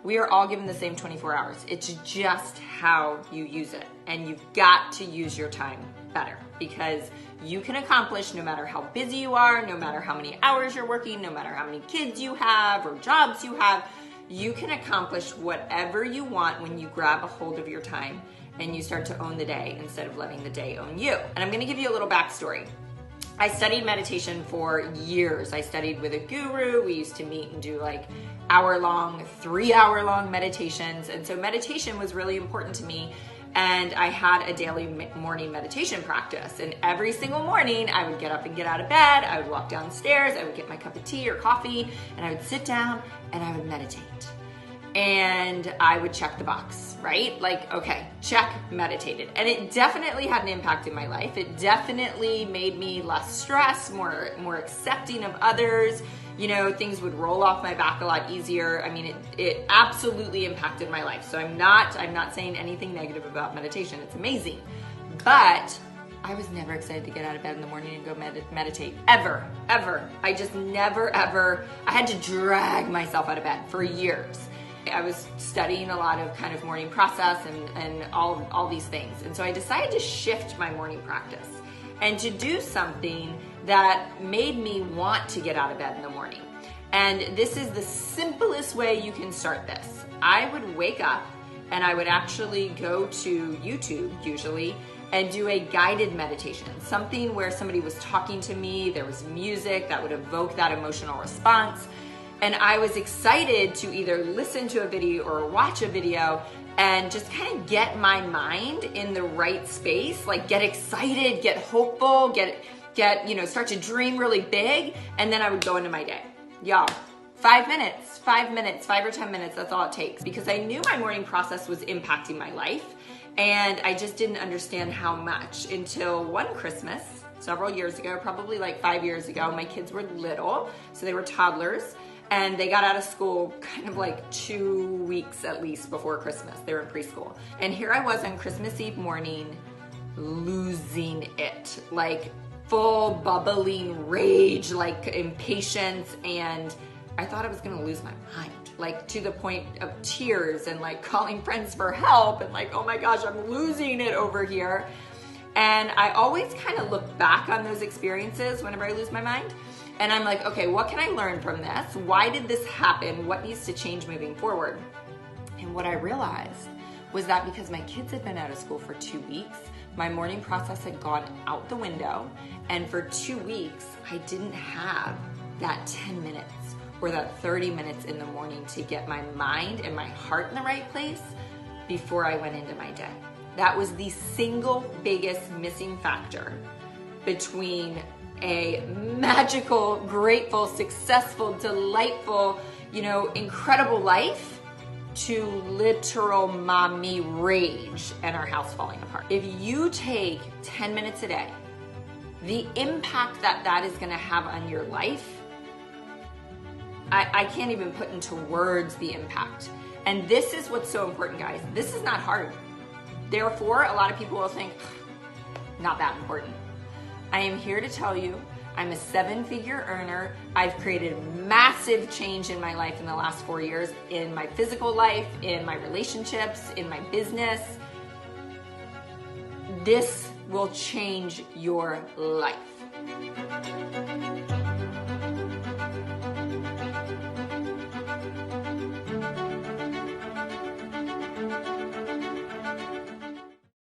We are all given the same 24 hours. It's just how you use it. And you've got to use your time better, because you can accomplish, no matter how busy you are, no matter how many hours you're working, no matter how many kids you have or jobs you have, you can accomplish whatever you want when you grab a hold of your time and you start to own the day instead of letting the day own you. And I'm gonna give you a little backstory. I studied meditation for years. I studied with a guru. We used to meet and do like hour-long, 3-hour-long meditations. And so meditation was really important to me. And I had a daily morning meditation practice. And every single morning I would get up and get out of bed. I would walk downstairs. I would get my cup of tea or coffee, and I would sit down and I would meditate. And I would check the box, right? Like, okay, check, meditated. And it definitely had an impact in my life. It definitely made me less stressed, more accepting of others. You know, things would roll off my back a lot easier. I mean, it absolutely impacted my life. So I'm not saying anything negative about meditation. It's amazing. But I was never excited to get out of bed in the morning and go meditate. Ever. I just never, ever. I had to drag myself out of bed for years. I was studying a lot of kind of morning process and all these things. And so I decided to shift my morning practice and to do something that made me want to get out of bed in the morning. And this is the simplest way you can start this. I would wake up and I would actually go to YouTube usually and do a guided meditation, something where somebody was talking to me, there was music that would evoke that emotional response. And I was excited to either listen to a video or watch a video and just kind of get my mind in the right space, like get excited, get hopeful, start to dream really big, and then I would go into my day. Y'all, 5 minutes, 5 or 10 minutes, that's all it takes, because I knew my morning process was impacting my life, and I just didn't understand how much until one Christmas, several years ago, probably like 5 years ago. My kids were little, so they were toddlers, and they got out of school kind of like 2 weeks at least before Christmas. They were in preschool. And here I was on Christmas Eve morning, losing it, like full bubbling rage, like impatience, and I thought I was gonna lose my mind, like to the point of tears and like calling friends for help and like, oh my gosh, I'm losing it over here. And I always kind of look back on those experiences whenever I lose my mind. And I'm like, okay, what can I learn from this? Why did this happen? What needs to change moving forward? And what I realized was that because my kids had been out of school for 2 weeks, my morning process had gone out the window. And for 2 weeks, I didn't have that 10 minutes or that 30 minutes in the morning to get my mind and my heart in the right place before I went into my day. That was the single biggest missing factor between a magical, grateful, successful, delightful, incredible life to literal mommy rage and our house falling apart. If you take 10 minutes a day, the impact that is gonna have on your life, I can't even put into words the impact. And this is what's so important, guys. This is not hard. Therefore, a lot of people will think, not that important. I am here to tell you, I'm a 7-figure earner. I've created massive change in my life in the last 4 years, in my physical life, in my relationships, in my business. This will change your life.